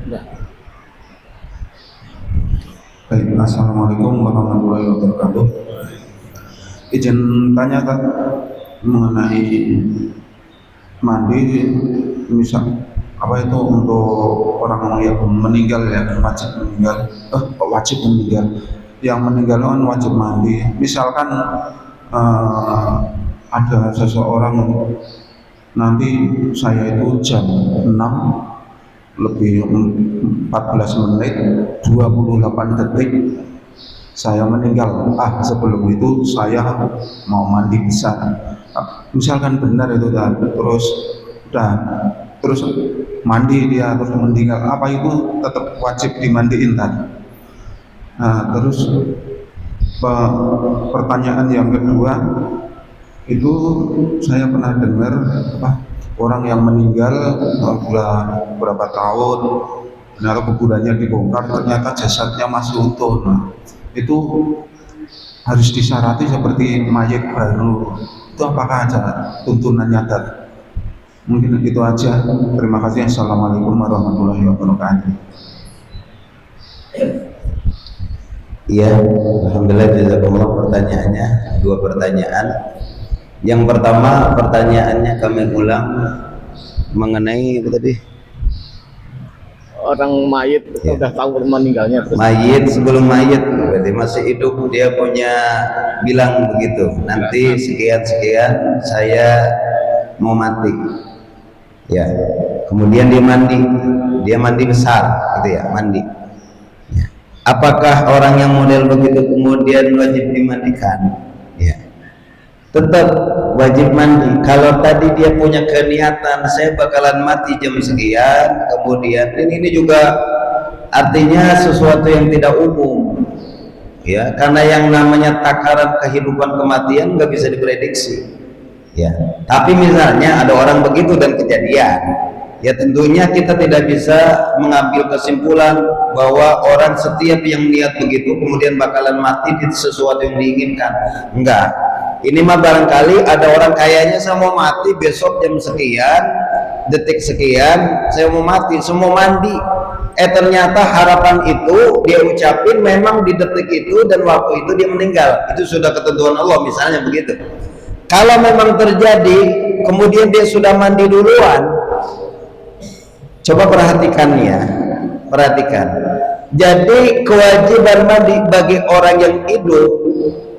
Ya. Baik, assalamualaikum warahmatullahi wabarakatuh. Izin tanya Kak mengenai mandi, misal apa itu untuk orang yang meninggal ya, wajib meninggal, kok wajib meninggal, yang meninggal kan wajib mandi. Misalkan ada seseorang nanti saya itu jam 6 lebih 14 menit 28 detik saya meninggal, sebelum itu saya mau mandi besar, misalkan benar itu dan terus mandi dia terus meninggal, apa itu tetap wajib dimandiin tadi. Nah terus pertanyaan yang kedua itu, saya pernah dengar orang yang meninggal berapa tahun, benar kuburannya dibongkar ternyata jasadnya masih utuh. Nah, itu harus disyarati seperti mayat baru. Itu apakah ada tuntunannya tadi? Mungkin itu aja. Terima kasih. Assalamualaikum warahmatullahi wabarakatuh. Iya, alhamdulillah jazakumullah pertanyaannya, dua pertanyaan. Yang pertama pertanyaannya kami ulang mengenai apa tadi? Orang mayit Ya. udah tahu meninggalnya terus. Mayit sebelum mayit berarti masih hidup dia punya bilang begitu. Nanti sekian saya mau mati. Ya. Kemudian dia mandi besar gitu ya, mandi. Ya. Apakah orang yang model begitu kemudian wajib dimandikan? Ya. Tetap wajib mandi. Kalau tadi dia punya keniatan saya bakalan mati jam sekian, kemudian ini juga artinya sesuatu yang tidak umum, ya, karena yang namanya takaran kehidupan kematian nggak bisa diprediksi, ya. Tapi misalnya ada orang begitu dan kejadian, ya tentunya kita tidak bisa mengambil kesimpulan bahwa orang setiap yang niat begitu kemudian bakalan mati di sesuatu yang diinginkan. Enggak. Ini mah barangkali ada orang kayaknya saya mau mati besok jam sekian, detik sekian, saya mau mati, semua mandi. Ternyata harapan itu dia ucapin memang di detik itu dan waktu itu dia meninggal. Itu sudah ketentuan Allah misalnya begitu. Kalau memang terjadi, kemudian dia sudah mandi duluan, coba perhatikan ya, perhatikan. Jadi kewajiban mandi bagi orang yang hidup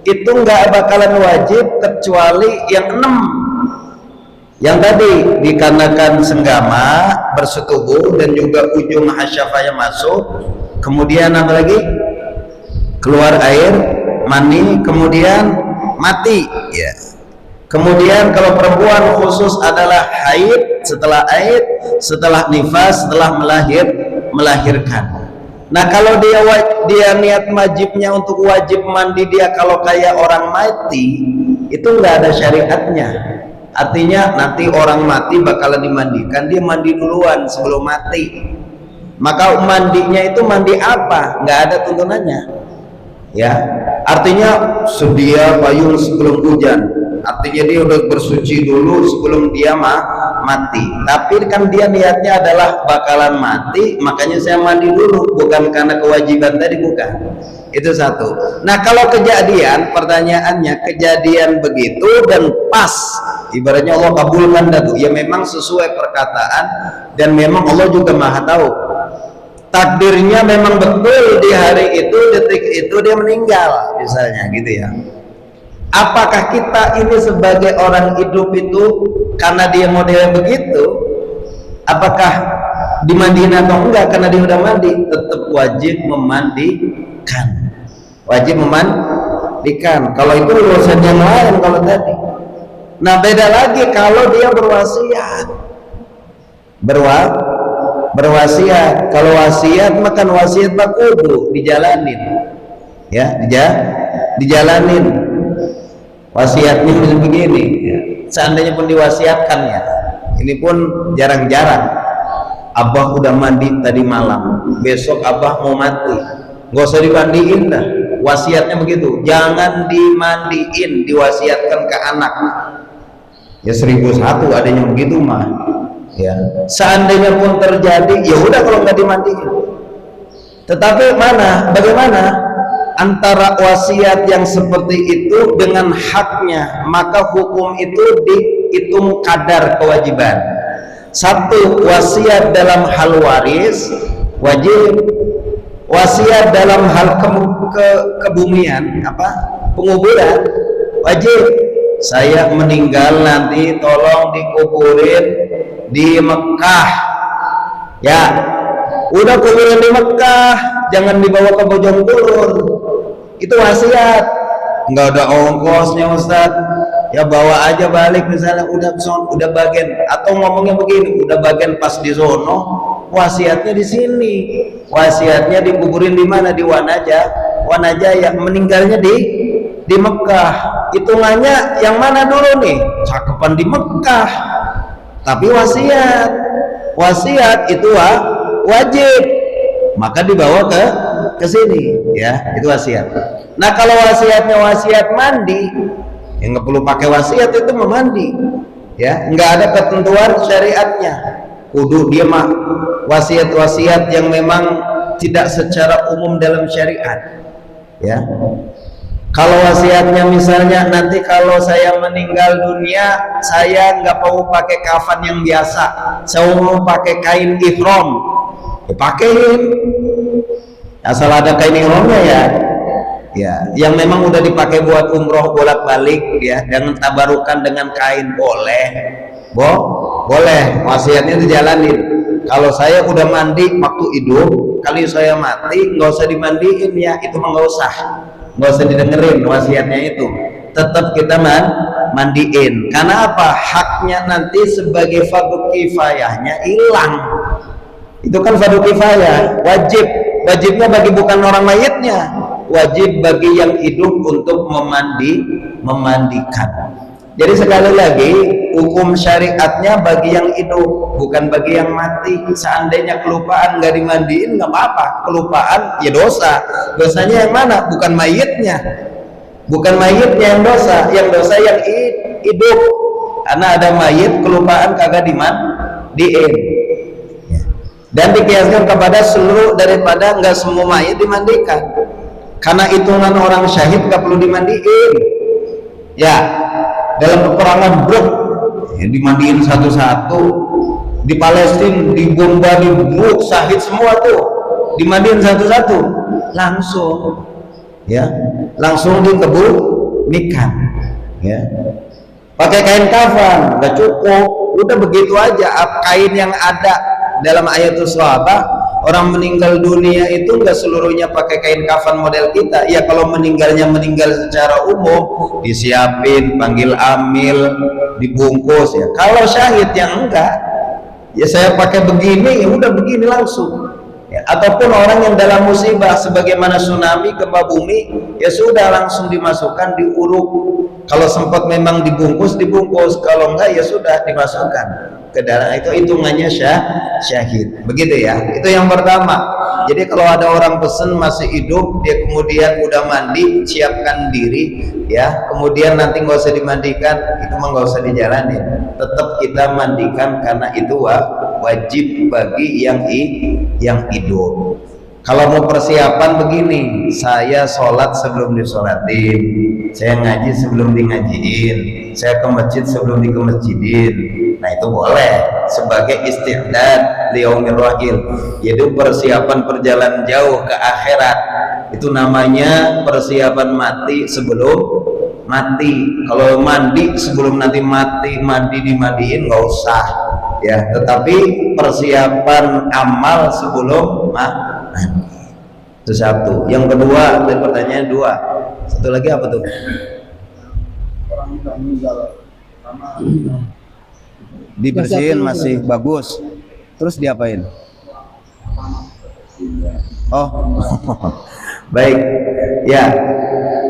itu nggak bakalan wajib kecuali yang 6. Yang tadi dikarenakan senggama bersetubuh dan juga ujung hasyafahnya masuk, kemudian apa lagi? Keluar air, mani, kemudian mati, ya. Kemudian kalau perempuan khusus adalah haid, setelah nifas, setelah melahirkan. Nah kalau dia niat wajibnya untuk wajib mandi dia kalau kayak orang mati, itu nggak ada syariatnya. Artinya nanti orang mati bakalan dimandikan, dia mandi duluan sebelum mati. Maka mandinya itu mandi apa? Nggak ada tuntunannya. Ya, artinya sedia payung sebelum hujan. Artinya dia udah bersuci dulu sebelum dia mati. Tapi kan dia niatnya adalah bakalan mati, makanya saya mandi dulu, bukan karena kewajiban tadi, bukan. Itu satu. Nah kalau kejadian, pertanyaannya kejadian begitu dan pas, ibaratnya Allah kabulkan datu, ya memang sesuai perkataan dan memang Allah juga maha tahu. Takdirnya memang betul di hari itu, detik itu dia meninggal, misalnya gitu ya. Apakah kita ini sebagai orang hidup itu karena dia modelnya begitu, apakah dimandiin atau enggak karena dia udah mandi? Tetap wajib memandikan, wajib memandikan. Kalau itu urusan yang lain kalau tadi. Nah beda lagi kalau dia berwasiat, berwasiat. Kalau wasiat makan wasiat mah kudu dijalanin, ya, dijalanin. Wasiatnya begini, ya. Seandainya pun diwasiatkan ya, ini pun jarang-jarang. Abah udah mandi tadi malam, besok abah mau mati, nggak usah dimandiin dah. Wasiatnya begitu, jangan dimandiin, diwasiatkan ke anak. Ya 1001 adanya begitu mah. Ya, seandainya pun terjadi, ya udah kalau nggak dimandiin. Tetapi bagaimana antara wasiat yang seperti itu dengan haknya? Maka hukum itu dihitung kadar kewajiban. Satu, wasiat dalam hal waris wajib, wasiat dalam hal kebumian penguburan wajib. Saya meninggal nanti tolong dikuburin di Mekah, ya udah kuburin di Mekah, jangan dibawa ke Bojonggede. Itu wasiat, nggak ada ongkosnya Ustaz, ya bawa aja balik misalnya, udah bagian, atau ngomongnya begini, udah bagian pas di sono, wasiatnya di sini, wasiatnya dikuburin di mana? Di Wanajaya, meninggalnya di Mekah. Hitungannya yang mana dulu nih? Cakepan di Mekah, tapi wasiat itu wajib, maka dibawa ke sini, ya itu wasiat. Nah kalau wasiatnya wasiat mandi, yang nggak perlu pakai wasiat itu memandi, ya nggak ada ketentuan syariatnya. Kudu dia mah wasiat yang memang tidak secara umum dalam syariat, ya. Kalau wasiatnya misalnya nanti kalau saya meninggal dunia, saya nggak mau pakai kafan yang biasa, saya mau pakai kain ihram, ya pakein, asal ada kain ihramnya, ya yang memang udah dipakai buat umroh bolak-balik, ya jangan tabarukan dengan kain, boleh wasiatnya dijalanin. Kalau saya udah mandi waktu hidup, kali saya mati nggak usah dimandiin, ya itu mah nggak usah didengerin wasiatnya itu, tetap kita mandiin. Karena apa? Haknya nanti sebagai fardu kifayahnya hilang. Itu kan fardu kifayah, wajibnya bagi bukan orang mayitnya, wajib bagi yang hidup untuk memandikan. Jadi sekali lagi, hukum syariatnya bagi yang hidup, bukan bagi yang mati. Seandainya kelupaan nggak dimandiin nggak apa-apa, kelupaan ya dosa. Dosanya yang mana? Bukan mayitnya yang dosa, yang hidup. Karena ada mayit kelupaan kagak dimandiin, dan dikiaskan kepada seluruh daripada nggak semua mayit dimandikan. Karena hitungan orang syahid nggak perlu dimandiin, ya. Dalam peperangan dimandiin satu-satu, di Palestina dibomba, dibunuh, syahid semua tuh, dimandiin satu-satu, langsung dikebumikan, ya. Pakai kain kafan nggak cukup, udah begitu aja. Kain yang ada dalam ayatul sahabah, orang meninggal dunia itu nggak seluruhnya pakai kain kafan model kita, ya kalau meninggal secara umum disiapin, panggil amil, dibungkus, ya. Kalau syahid yang enggak, ya saya pakai begini, ya udah begini langsung, ya. Ataupun orang yang dalam musibah sebagaimana tsunami, gempa bumi, ya sudah langsung dimasukkan, diuruk. Kalau sempat memang dibungkus, kalau enggak ya sudah dimasukkan ke dalam, itu hitungannya syahid, begitu ya. Itu yang pertama. Jadi kalau ada orang pesen masih hidup, dia kemudian udah mandi, siapkan diri, ya, kemudian nanti nggak usah dimandikan, itu mah nggak usah dijalanin, tetap kita mandikan karena itu wajib bagi yang hidup. Kalau mau persiapan begini, saya sholat sebelum disolatin, saya ngaji sebelum di ngajiin, saya ke masjid sebelum di ke masjidin. Nah itu boleh sebagai isti'dad liyaumir rahil, yaitu persiapan perjalanan jauh ke akhirat. Itu namanya persiapan mati sebelum mati. Kalau mandi sebelum nanti mandi dimandiin nggak usah, ya. Tetapi persiapan amal sebelum mati, itu satu. Yang kedua, dari pertanyaan dua, satu lagi apa tuh? Orang yang meninggal karena dibersihin masih bagus, terus diapain? Oh baik, ya.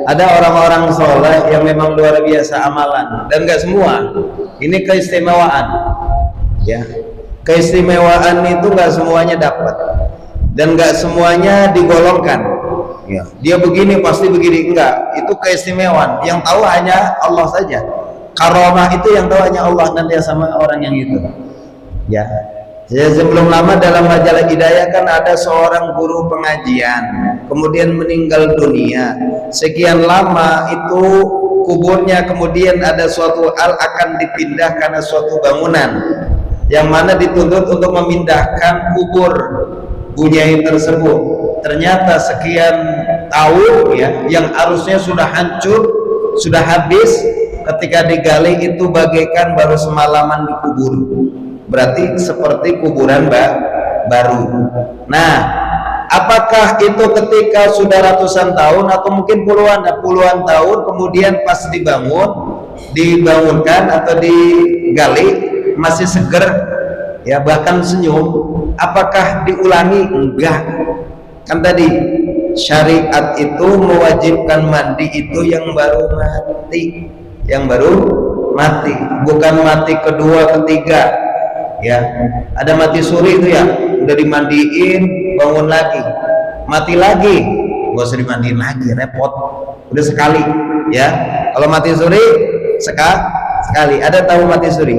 Ada orang-orang soleh yang memang luar biasa amalan, dan gak semua. Ini keistimewaan, ya. Keistimewaan itu gak semuanya dapat, dan gak semuanya digolongkan, ya. Dia begini pasti begini, enggak. Itu keistimewaan, yang tahu hanya Allah saja. Karomah itu yang tahu hanya Allah, nanti sama orang yang itu. Ya, sebelum lama dalam majalah Hidayah kan ada seorang guru pengajian, kemudian meninggal dunia. Sekian lama itu kuburnya kemudian ada suatu hal akan dipindah karena suatu bangunan, yang mana dituntut untuk memindahkan kubur bunyai tersebut. Ternyata sekian tahun ya, yang harusnya sudah hancur, sudah habis, ketika digali itu bagaikan baru semalaman dikubur. Berarti seperti kuburan baru. Nah, apakah itu ketika sudah ratusan tahun atau mungkin puluhan tahun kemudian pas dibangunkan atau digali masih seger ya, bahkan senyum, apakah diulangi? Enggak. Kan tadi syariat itu mewajibkan mandi itu yang baru mati, bukan mati kedua ketiga ya. Ada mati suri itu ya, udah dimandiin bangun lagi, mati lagi, gak usah dimandiin lagi, repot, udah sekali ya. Kalau mati suri sekali. Ada tahu mati suri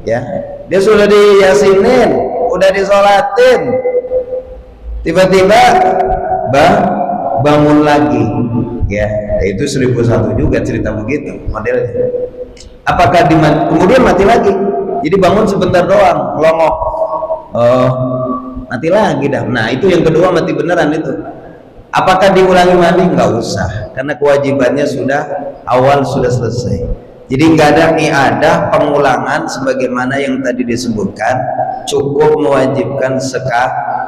ya, dia sudah diyasinin, udah disolatin, tiba-tiba bangun lagi ya. Itu 1001 juga cerita begitu modelnya. Apakah kemudian mati lagi, jadi bangun sebentar doang, ngelongok, mati lagi dah. Nah itu yang kedua mati beneran itu. Apakah diulangi mandi? Nggak usah, karena kewajibannya awal sudah selesai. Jadi nggak ada i'adah, pengulangan sebagaimana yang tadi disebutkan, cukup mewajibkan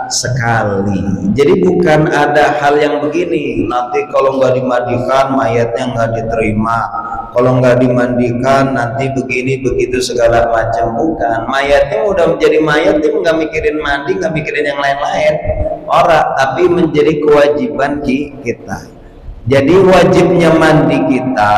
sekali. Jadi bukan ada hal yang begini, nanti kalau nggak dimandikan mayatnya nggak diterima, kalau nggak dimandikan nanti begini begitu segala macam. Bukan, mayatnya udah menjadi mayat, dia nggak mikirin mandi, nggak mikirin yang lain-lain tapi menjadi kewajiban kita. Jadi wajibnya mandi kita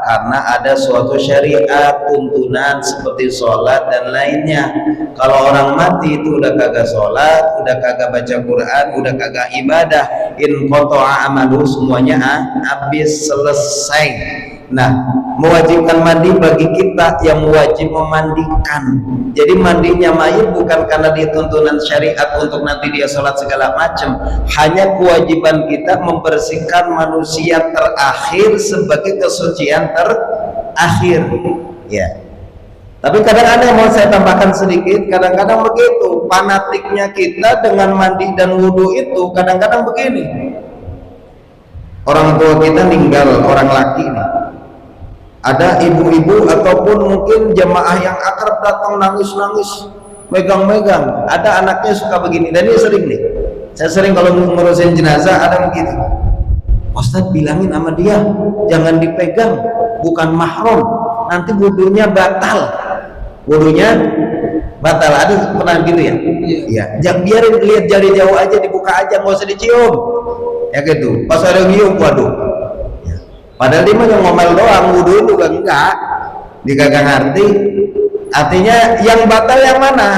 karena ada suatu syariat, tuntunan seperti sholat dan lainnya. Kalau orang mati itu udah kagak sholat, udah kagak baca Quran, udah kagak ibadah, in qata'a amalu, semuanya habis, selesai. Nah, mewajibkan mandi bagi kita yang wajib memandikan. Jadi mandinya mayit bukan karena dituntunan syariat untuk nanti dia sholat segala macam, hanya kewajiban kita membersihkan manusia terakhir sebagai kesucian terakhir ya. Tapi kadang-kadang mau saya tambahkan sedikit, kadang-kadang begitu fanatiknya kita dengan mandi dan wudhu itu. Kadang-kadang begini, orang tua kita meninggal, orang laki nih, ada ibu-ibu ataupun mungkin jemaah yang akrab datang nangis-nangis, megang-megang, ada anaknya suka begini. Dan ini sering nih, saya sering kalau ngurusin jenazah ada begitu, Ustadz bilangin sama dia jangan dipegang, bukan mahram, nanti wudhunya batal. Ada pernah gitu ya? Iya. Jangan biarin, lihat jari jauh aja, dibuka aja, nggak usah dicium ya gitu. Pas ada nyium, waduh, padahal dia mah yang ngomel doang, wudhu juga enggak, dia kagak ngerti. Artinya yang batal yang mana?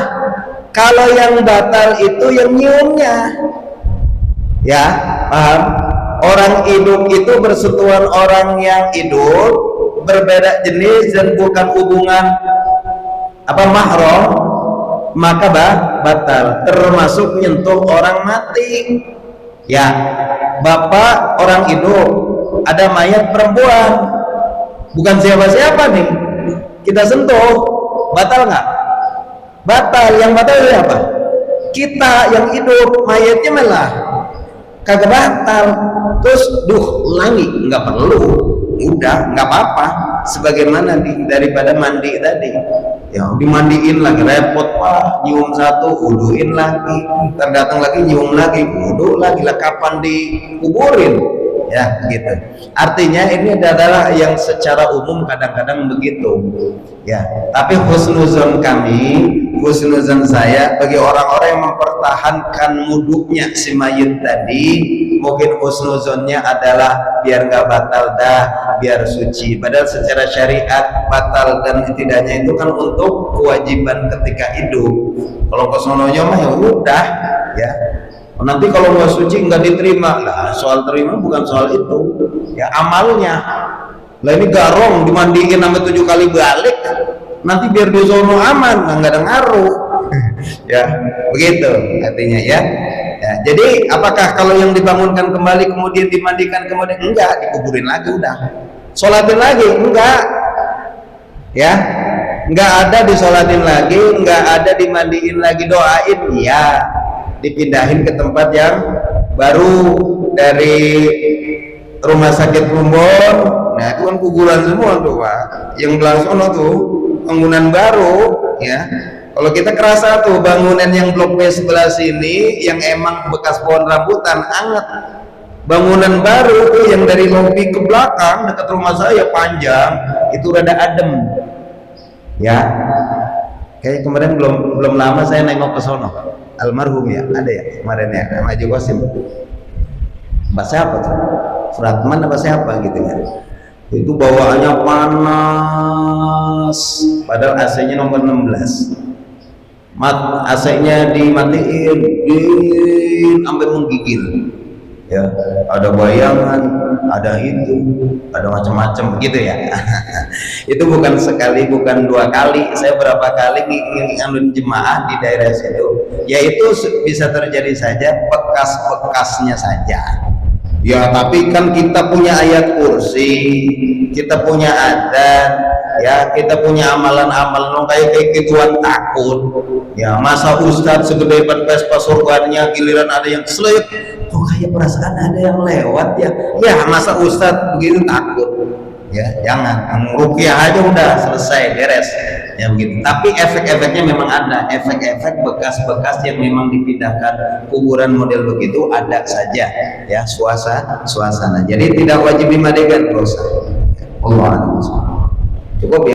Kalau yang batal itu yang nyiumnya ya, paham? Orang hidup itu bersentuhan orang yang hidup, berbeda jenis dan bukan hubungan mahram, maka batal, termasuk menyentuh orang mati ya. Bapak orang hidup, ada mayat perempuan, bukan siapa-siapa nih, kita sentuh, batal nggak? Batal. Yang batal itu apa? Kita yang hidup, mayatnya malah kagak batal. Terus ulangi, nggak perlu, udah nggak apa-apa, sebagaimana daripada mandi tadi ya, dimandiin lagi repot pak, nyium satu, wuduin lagi, terdatang lagi nyium lagi, wudu lagi, lah kapan dikuburin ya gitu. Artinya ini adalah yang secara umum kadang-kadang begitu ya. Tapi husnuzon kami, husnuzon saya bagi orang-orang yang mempertahankan wudhunya si mayit tadi, mungkin husnuzonnya adalah biar nggak batal dah, biar suci. Padahal secara syariat batal dan tidaknya itu kan untuk kewajiban ketika hidup. Kalau kesononya mah ya udah ya, nanti kalau nggak suci nggak diterima lah. Soal terima bukan soal itu ya, amalnya lah. Ini garong dimandiin sampai 7 kali balik, nanti biar di sono aman, nggak ada ngaruh. Ya, begitu artinya ya. Ya, jadi apakah kalau yang dibangunkan kembali kemudian dimandikan kemudian enggak, dikuburin lagi udah. Sholatin lagi enggak. Ya. Enggak ada disolatin lagi, enggak ada dimandiin lagi, doain ya. Dipindahin ke tempat yang baru dari rumah sakit Plumbon. Nah, itu kan kuburan semua tuh, Pak. Yang belah sono tuh bangunan baru ya. Kalau kita kerasa tuh bangunan yang blok B sebelah sini yang emang bekas pohon rambutan anget. Bangunan baru tuh yang dari lobi ke belakang dekat rumah saya panjang itu rada adem. Ya. Kayak kemarin belum lama saya nengok ke sono. Almarhum ya, ada ya kemarin ya, nama Haji Qasim. Mbak siapa tuh? Fratman apa siapa gitu ya. Itu bawaannya panas padahal AC-nya nomor 16. AC-nya dimatiin sampai menggigil ya, ada bayangan, ada itu, ada macam-macam begitu ya. Itu bukan sekali, bukan dua kali, saya berapa kali nganun jemaah di daerah situ, yaitu bisa terjadi saja bekas-bekasnya saja ya. Tapi kan kita punya ayat kursi, kita punya adzan ya, kita punya amalan-amalan kayak gituan takut ya. Masa ustadz segede Vespa surganya giliran ada yang selip tuh kayak perasaan ada yang lewat ya, masa ustadz begitu takut ya. Jangan, ruqyah aja udah selesai beres ya begitu. Tapi efek-efeknya memang ada, efek-efek bekas-bekas yang memang dipindahkan kuburan model begitu ada saja ya, suasana. Jadi tidak wajib dimandikan dosa. Allah cukup ya.